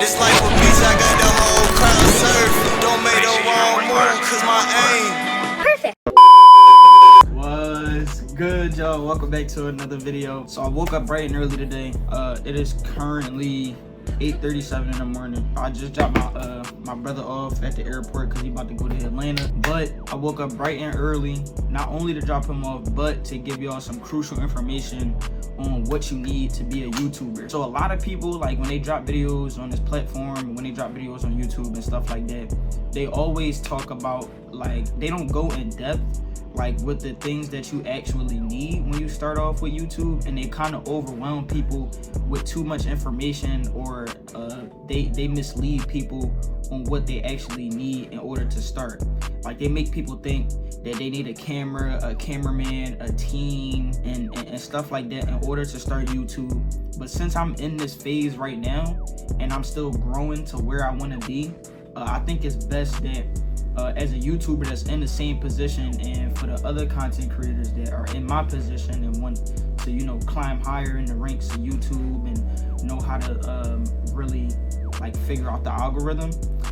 This life of beats, I got the whole crowd surfing. Don't make no wrong move, cause my aim. What's good, y'all? Welcome back to another video. So I woke up bright and early today. It is currently 8:37 in the morning. I just dropped my brother off at the airport because he about to go to Atlanta. But I woke up bright and early, not only to drop him off, but to give y'all some crucial information on what you need to be a YouTuber. So a lot of people, like when they drop videos on this platform, when they drop videos on YouTube and stuff like that, they always talk about, like, they don't go in depth like with the things that you actually need when you start off with YouTube, and they kind of overwhelm people with too much information, or they mislead people on what they actually need in order to start. Like, they make people think that they need a camera, a cameraman, a team, and stuff like that in order to start YouTube. But since I'm in this phase right now and I'm still growing to where I want to be, I think it's best that as a YouTuber that's in the same position, and for the other content creators that are in my position and want to, you know, climb higher in the ranks of YouTube and know how to really like figure out the algorithm,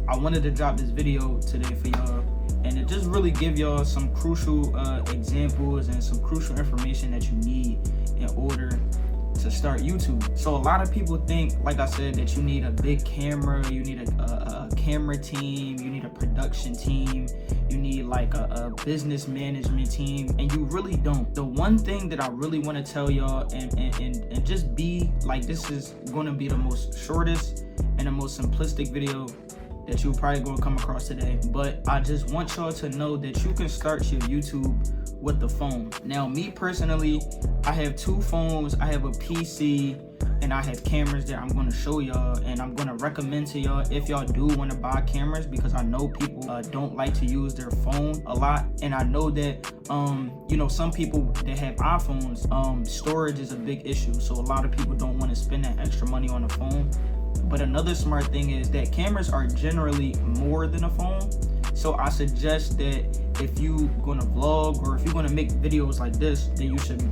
I wanted to drop this video today for y'all, and it just really give y'all some crucial examples and some crucial information that you need in order to start YouTube. So a lot of people think, like I said, that you need a big camera, you need a camera team, you need a production team, you need like a business management team, and you really don't. The one thing that I really want to tell y'all, and just be like, this is going to be the most shortest and the most simplistic video that you're probably going to come across today, but I just want y'all to know that you can start your YouTube with the phone. Now, me personally, I have two phones. I have a PC and I have cameras that I'm going to show y'all, and I'm going to recommend to y'all if y'all do want to buy cameras, because I know people don't like to use their phone a lot, and I know that you know, some people that have iPhones, storage is a big issue, so a lot of people don't want to spend that extra money on a phone. But another smart thing is that cameras are generally more than a phone. So I suggest that if you're gonna vlog or if you're gonna make videos like this, then you should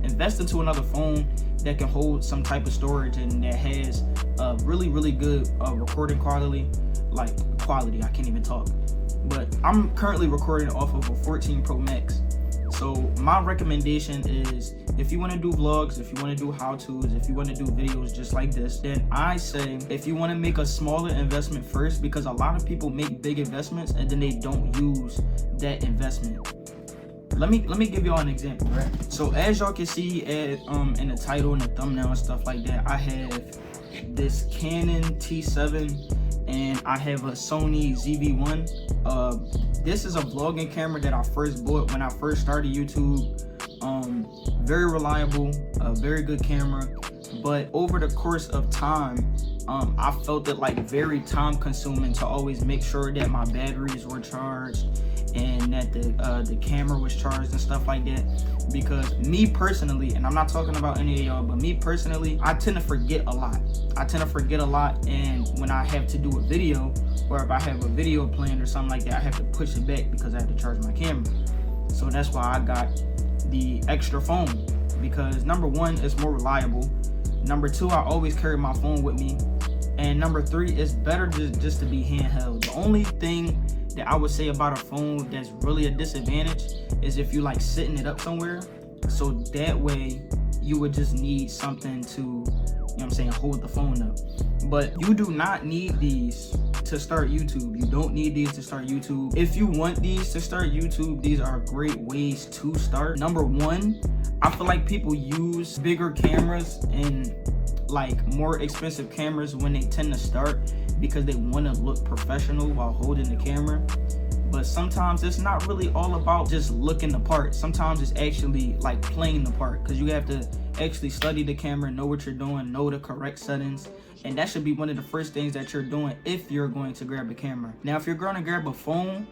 invest into another phone that can hold some type of storage and that has really good recording quality. I can't even talk. But I'm currently recording off of a 14 Pro Max. So my recommendation is, if you want to do vlogs, if you want to do how-tos, if you want to do videos just like this, then I say if you want to make a smaller investment first, because a lot of people make big investments and then they don't use that investment. Let me give y'all an example, right? So as y'all can see in the title and the thumbnail and stuff like that, I have this Canon T7 and I have a Sony ZV-1. This is a vlogging camera that I first bought when I first started YouTube. Very reliable, very good camera, but over the course of time, I felt it like very time consuming to always make sure that my batteries were charged and that the camera was charged and stuff like that. Because me personally, and I'm not talking about any of y'all, but me personally, I tend to forget a lot. And when I have to do a video, or if I have a video planned or something like that, I have to push it back because I have to charge my camera. So that's why I got the extra phone, because number one, it's more reliable. Number two, I always carry my phone with me. And number three, it's better just to be handheld. The only thing that I would say about a phone that's really a disadvantage is if you like sitting it up somewhere. So that way you would just need something to, you know what I'm saying, hold the phone up. But you do not need these to start YouTube. You don't need these to start YouTube. If you want these to start YouTube, these are great ways to start. Number one, I feel like people use bigger cameras and like more expensive cameras when they tend to start because they want to look professional while holding the camera. But sometimes it's not really all about just looking the part. Sometimes it's actually like playing the part, because you have to actually study the camera, know what you're doing, know the correct settings, and that should be one of the first things that you're doing if you're going to grab a camera. Now, if you're going to grab a phone,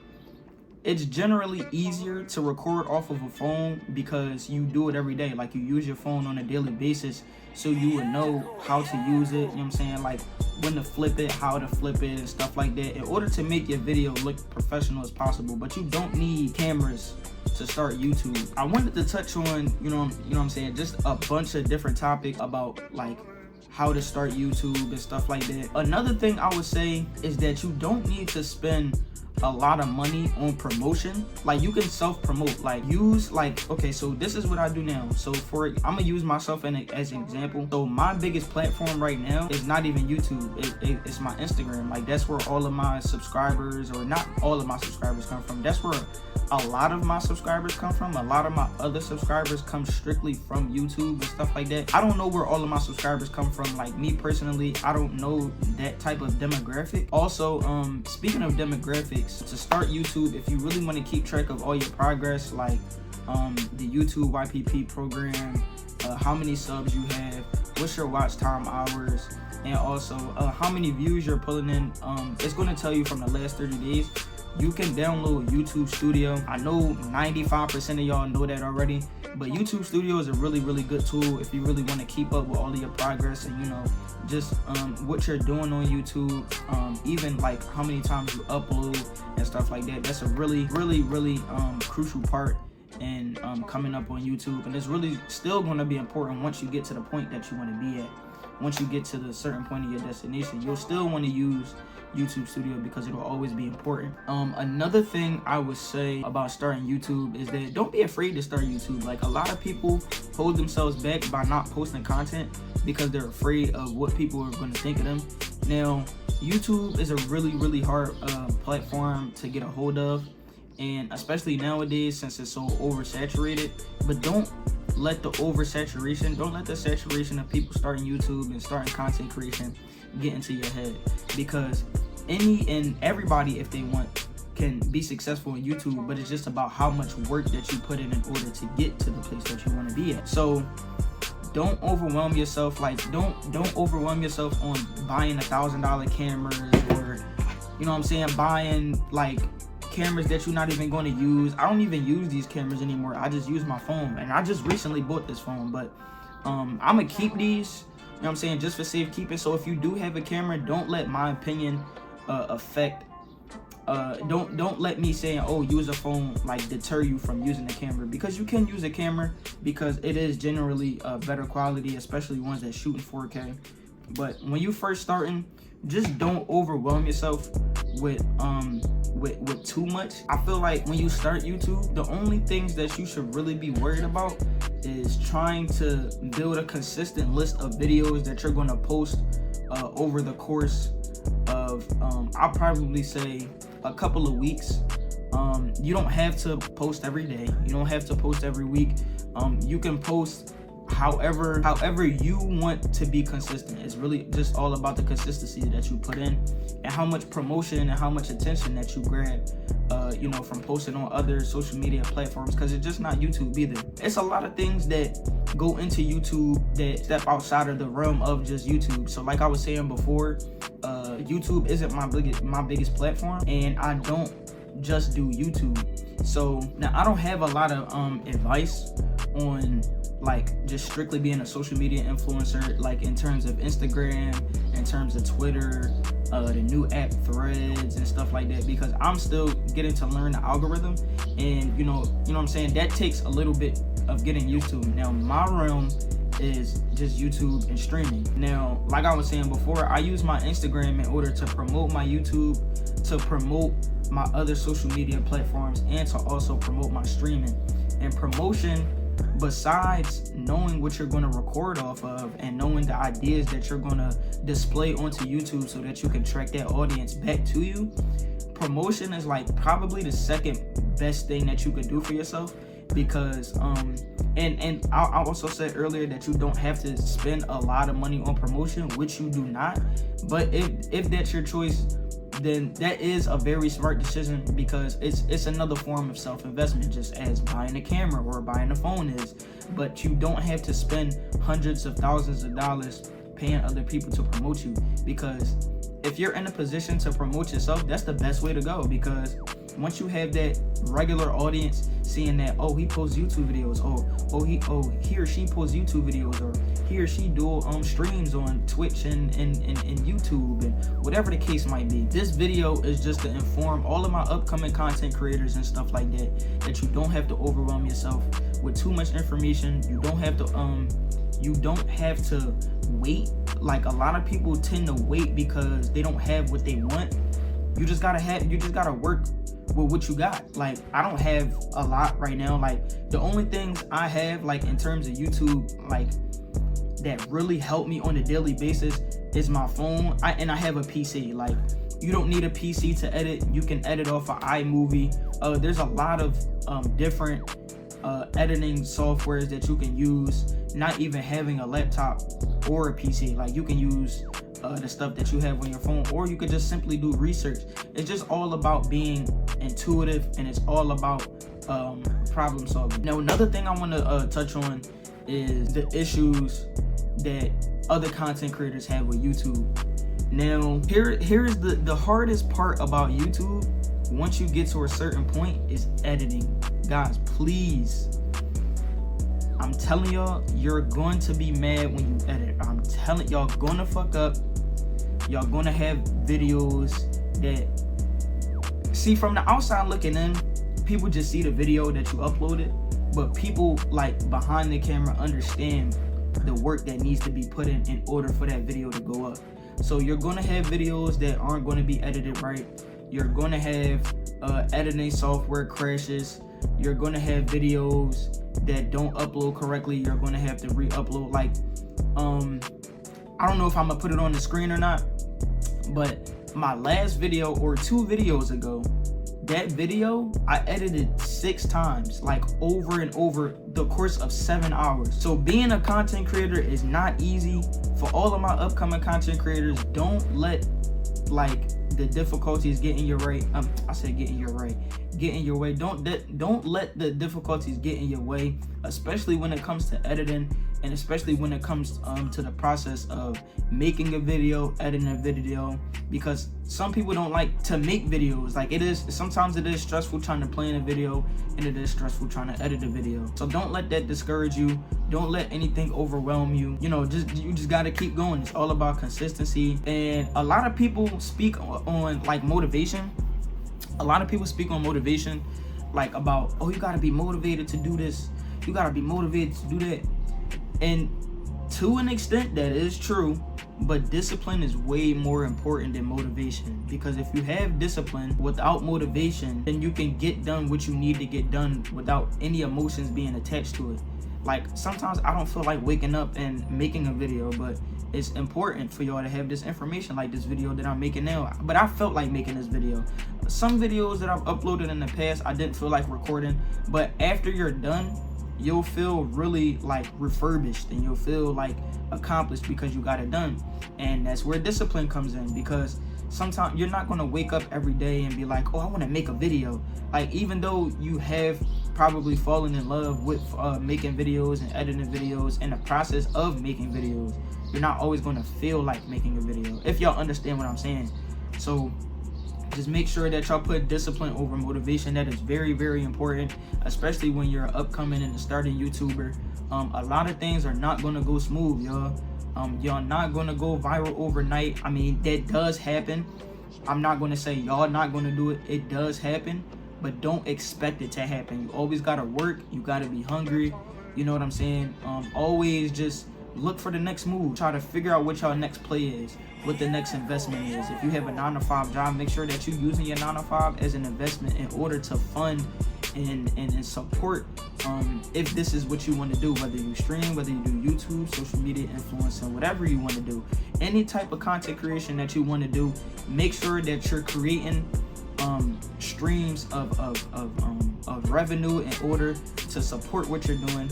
it's generally easier to record off of a phone because you do it every day. Like, you use your phone on a daily basis, so you would know how to use it, you know what I'm saying, like when to flip it, how to flip it, and stuff like that, in order to make your video look professional as possible. But you don't need cameras to start YouTube. I wanted to touch on, you know what I'm saying, just a bunch of different topics about like how to start YouTube and stuff like that. Another thing I would say is that you don't need to spend a lot of money on promotion. Like, you can self-promote, like use, like, okay, so this is what I do now. So I'm gonna use myself as an example. So my biggest platform right now is not even YouTube, it's my Instagram. Like, that's where all of my subscribers, or not all of my subscribers, come from. That's where a lot of my subscribers come from. A lot of my other subscribers come strictly from YouTube and stuff like that. I don't know where all of my subscribers come from. Like, me personally, I don't know that type of demographic. Also, speaking of demographics, to start YouTube, if you really want to keep track of all your progress, like the YouTube YPP program, how many subs you have, what's your watch time hours, and also how many views you're pulling in, it's going to tell you from the last 30 days. You can download YouTube Studio. I know 95% of y'all know that already, but YouTube Studio is a really, really good tool if you really want to keep up with all of your progress and, you know, just what you're doing on YouTube, even like how many times you upload and stuff like that. That's a really, really, really crucial part in coming up on YouTube, and it's really still going to be important once you get to the point that you want to be at. Once you get to the certain point of your destination, you'll still want to use YouTube Studio because it'll always be important. Another thing I would say about starting YouTube is that don't be afraid to start YouTube. Like, a lot of people hold themselves back by not posting content because they're afraid of what people are going to think of them. Now, YouTube is a really, really hard platform to get a hold of, and especially nowadays since it's so oversaturated. But don't let the saturation of people starting YouTube and starting content creation get into your head, because any and everybody, if they want, can be successful in YouTube, but it's just about how much work that you put in order to get to the place that you want to be at. So don't overwhelm yourself. Like, don't overwhelm yourself on buying $1,000 cameras, or, you know what I'm saying, buying like cameras that you're not even going to use. I don't even use these cameras anymore. I just use my phone, and I just recently bought this phone, but I'm gonna keep these, you know what I'm saying, just for safekeeping. So if you do have a camera, don't let my opinion affect don't let me saying, oh, use a phone, like, deter you from using the camera, because you can use a camera because it is generally better quality, especially ones that shoot in 4K. But when you first starting, just don't overwhelm yourself with too much. I feel like when you start YouTube, the only things that you should really be worried about is trying to build a consistent list of videos that you're going to post over the course of I'll probably say a couple of weeks. You don't have to post every day, you don't have to post every week. You can post however you want to be consistent. It's really just all about the consistency that you put in and how much promotion and how much attention that you grab you know, from posting on other social media platforms, because it's just not YouTube either. It's a lot of things that go into YouTube that step outside of the realm of just YouTube. So like I was saying before, YouTube isn't my biggest platform, and I don't just do YouTube. So now I don't have a lot of advice on like just strictly being a social media influencer, like in terms of Instagram, in terms of Twitter, the new app Threads and stuff like that, because I'm still getting to learn the algorithm, and you know what I'm saying, that takes a little bit of getting used to. Now my realm is just YouTube and streaming. Now, like I was saying before, I use my Instagram in order to promote my YouTube, to promote my other social media platforms, and to also promote my streaming. And promotion, besides knowing what you're going to record off of and knowing the ideas that you're going to display onto YouTube so that you can track that audience back to you, promotion is like probably the second best thing that you could do for yourself. Because and I also said earlier that you don't have to spend a lot of money on promotion, which you do not. But if that's your choice, then that is a very smart decision, because it's another form of self-investment, just as buying a camera or buying a phone is. But you don't have to spend hundreds of thousands of dollars paying other people to promote you, because if you're in a position to promote yourself, that's the best way to go. Because once you have that regular audience seeing that, oh, he posts YouTube videos, he or she posts YouTube videos, or he or she do streams on Twitch and YouTube, and whatever the case might be. This video is just to inform all of my upcoming content creators and stuff like that you don't have to overwhelm yourself with too much information. You don't have to wait like a lot of people tend to wait because they don't have what they want. You just gotta work with what you got. Like, I don't have a lot right now. Like, the only things I have, like, in terms of YouTube, like, that really help me on a daily basis is my phone. And I have a PC. Like, you don't need a PC to edit. You can edit off of iMovie. There's a lot of different editing softwares that you can use, not even having a laptop or a PC. Like, you can use the stuff that you have on your phone, or you could just simply do research. It's just all about being intuitive, and it's all about problem solving. Now, another thing I want to touch on is the issues that other content creators have with YouTube. Now, here's the hardest part about YouTube. Once you get to a certain point, is editing. Guys, please, I'm telling y'all, you're going to be mad when you edit. I'm telling y'all, gonna fuck up. Y'all gonna have videos that, see, from the outside looking in, people just see the video that you uploaded, but people, like, behind the camera understand the work that needs to be put in order for that video to go up. So you're gonna have videos that aren't gonna be edited right. You're gonna have editing software crashes. You're gonna have videos that don't upload correctly. You're gonna have to re-upload. Like, I don't know if I'm gonna put it on the screen or not, but my last video, or 2 videos ago, that video I edited 6 times, like over and over the course of 7 hours. So being a content creator is not easy. For all of my upcoming content creators, don't let, like, the difficulties get in your way. Get in your way. Don't let the difficulties get in your way, especially when it comes to editing, and especially when it comes to the process of making a video, editing a video, because some people don't like to make videos. Like, sometimes it is stressful trying to plan a video, and it is stressful trying to edit a video. So don't let that discourage you. Don't let anything overwhelm you. You know, you just gotta keep going. It's all about consistency. And a lot of people speak on like motivation. A lot of people speak on motivation, like, about, oh, you gotta be motivated to do this, you gotta be motivated to do that. And to an extent, that is true, but discipline is way more important than motivation. Because if you have discipline without motivation, then you can get done what you need to get done without any emotions being attached to it. Like, sometimes I don't feel like waking up and making a video, but it's important for y'all to have this information, like this video that I'm making now. But I felt like making this video. Some videos that I've uploaded in the past, I didn't feel like recording, but after you're done, you'll feel really, like, refurbished, and you'll feel like accomplished because you got it done. And that's where discipline comes in, because sometimes you're not going to wake up every day and be like, oh, I want to make a video. Like, even though you have probably fallen in love with making videos and editing videos and the process of making videos, you're not always going to feel like making a video, if y'all understand what I'm saying. So just make sure that y'all put discipline over motivation. That is very, very important, especially when you're an upcoming and a starting YouTuber. A lot of things are not going to go smooth, y'all. Y'all not going to go viral overnight. I mean, that does happen. I'm not going to say y'all not going to do it. It does happen, but don't expect it to happen. You always got to work. You got to be hungry. You know what I'm saying? Always just look for the next move. Try to figure out what your next play is, what the next investment is. If you have a 9-to-5 job, make sure that you're using your 9-to-5 as an investment in order to fund and support if this is what you want to do, whether you stream, whether you do YouTube, social media influencing, whatever you want to do. Any type of content creation that you want to do, make sure that you're creating streams of revenue in order to support what you're doing.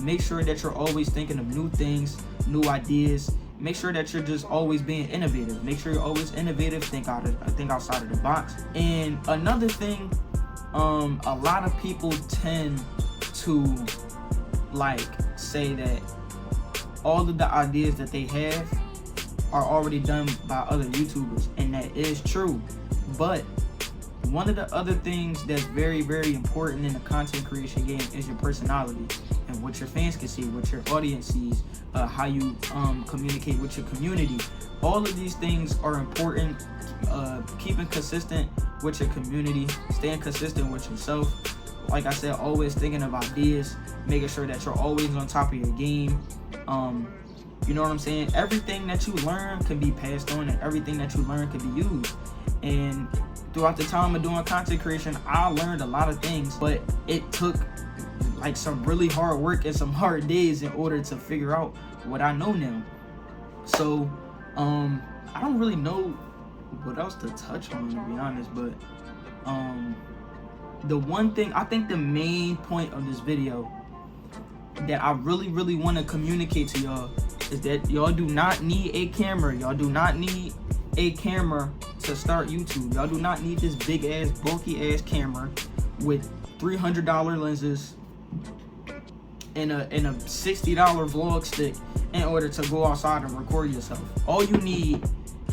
Make sure that you're always thinking of new things, new ideas. Make sure that you're just always being innovative. Make sure you're always innovative. Think outside of the box. And another thing, a lot of people tend to, like, say that all of the ideas that they have are already done by other YouTubers, and that is true. But one of the other things that's very, very important in the content creation game is your personality, and what your fans can see, what your audience sees, how you communicate with your community. All of these things are important. Keeping consistent with your community, staying consistent with yourself. Like I said, always thinking of ideas, making sure that you're always on top of your game. You know what I'm saying? Everything that you learn can be passed on, and everything that you learn can be used. And throughout the time of doing content creation, I learned a lot of things, but it took like some really hard work and some hard days in order to figure out what I know now. So I don't really know what else to touch on, to be honest, but the one thing, I think the main point of this video that I really want to communicate to y'all is that y'all do not need a camera. Y'all do not need a camera to start YouTube. Y'all do not need this big ass bulky ass camera with $300 lenses and a $60 vlog stick in order to go outside and record yourself. All you need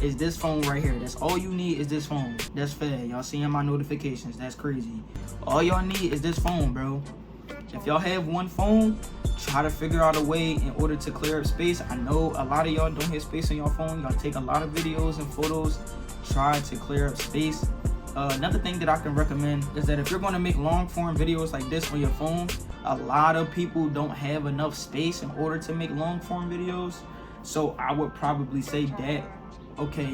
is this phone right here. That's all you need is this phone. That's fair. Y'all seeing my notifications. That's crazy. All y'all need is this phone, bro. If y'all have one phone, try to figure out a way in order to clear up space. I know a lot of y'all don't have space on your phone. Y'all take a lot of videos and photos. Try to clear up space. Another thing that I can recommend is that if you're going to make long form videos like this on your phone, a lot of people don't have enough space in order to make long form videos. So I would probably say that, okay,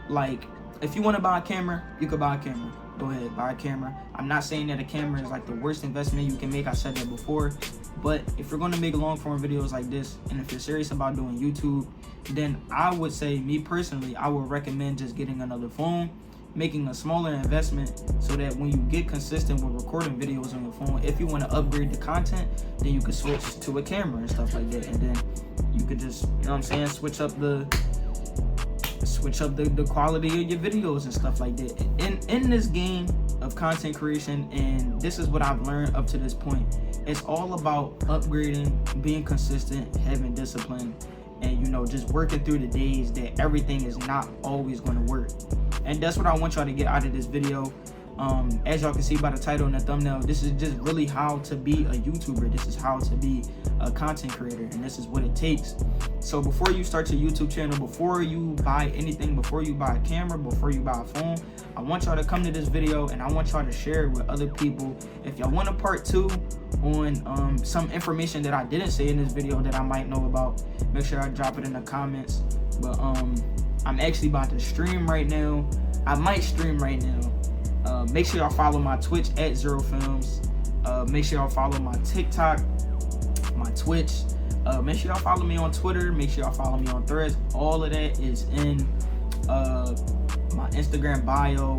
like if you want to buy a camera, you could buy a camera. Go ahead, buy a camera. I'm not saying that a camera is like the worst investment you can make. I said that before. But if you're going to make long form videos like this, and if you're serious about doing YouTube, then I would say, me personally, I would recommend just getting another phone, making a smaller investment, so that when you get consistent with recording videos on your phone, if you want to upgrade the content, then you can switch to a camera and stuff like that. And then you could just, you know what I'm saying, switch up the quality of your videos and stuff like that. In this game of content creation, and this is what I've learned up to this point, it's all about upgrading, being consistent, having discipline, and you know, just working through the days that everything is not always going to work. And that's what I want y'all to get out of this video. As y'all can see by the title and the thumbnail, this is just really how to be a YouTuber. This is how to be a content creator, and this is what it takes. So before you start your YouTube channel, before you buy anything, before you buy a camera, before you buy a phone, I want y'all to come to this video and I want y'all to share it with other people. If y'all want a part 2 on some information that I didn't say in this video that I might know about, make sure I drop it in the comments. But I'm actually about to stream right now. I might stream right now. Make sure y'all follow my Twitch at ZerooFilms. Make sure y'all follow my TikTok, my Twitch. Make sure y'all follow me on Twitter. Make sure y'all follow me on Threads. All of that is in my Instagram bio.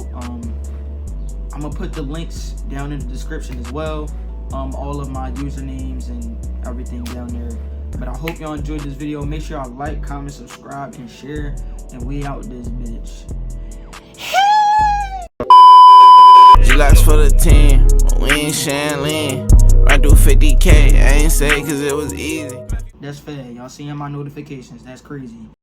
I'm gonna put the links down in the description as well. All of my usernames and everything down there. But I hope y'all enjoyed this video. Make sure y'all like, comment, subscribe, and share. And we out this bitch. G-Locks for the team, we ain't sharing lean. Right through 50K, I ain't say cause it was easy. That's fair. Y'all seeing my notifications. That's crazy.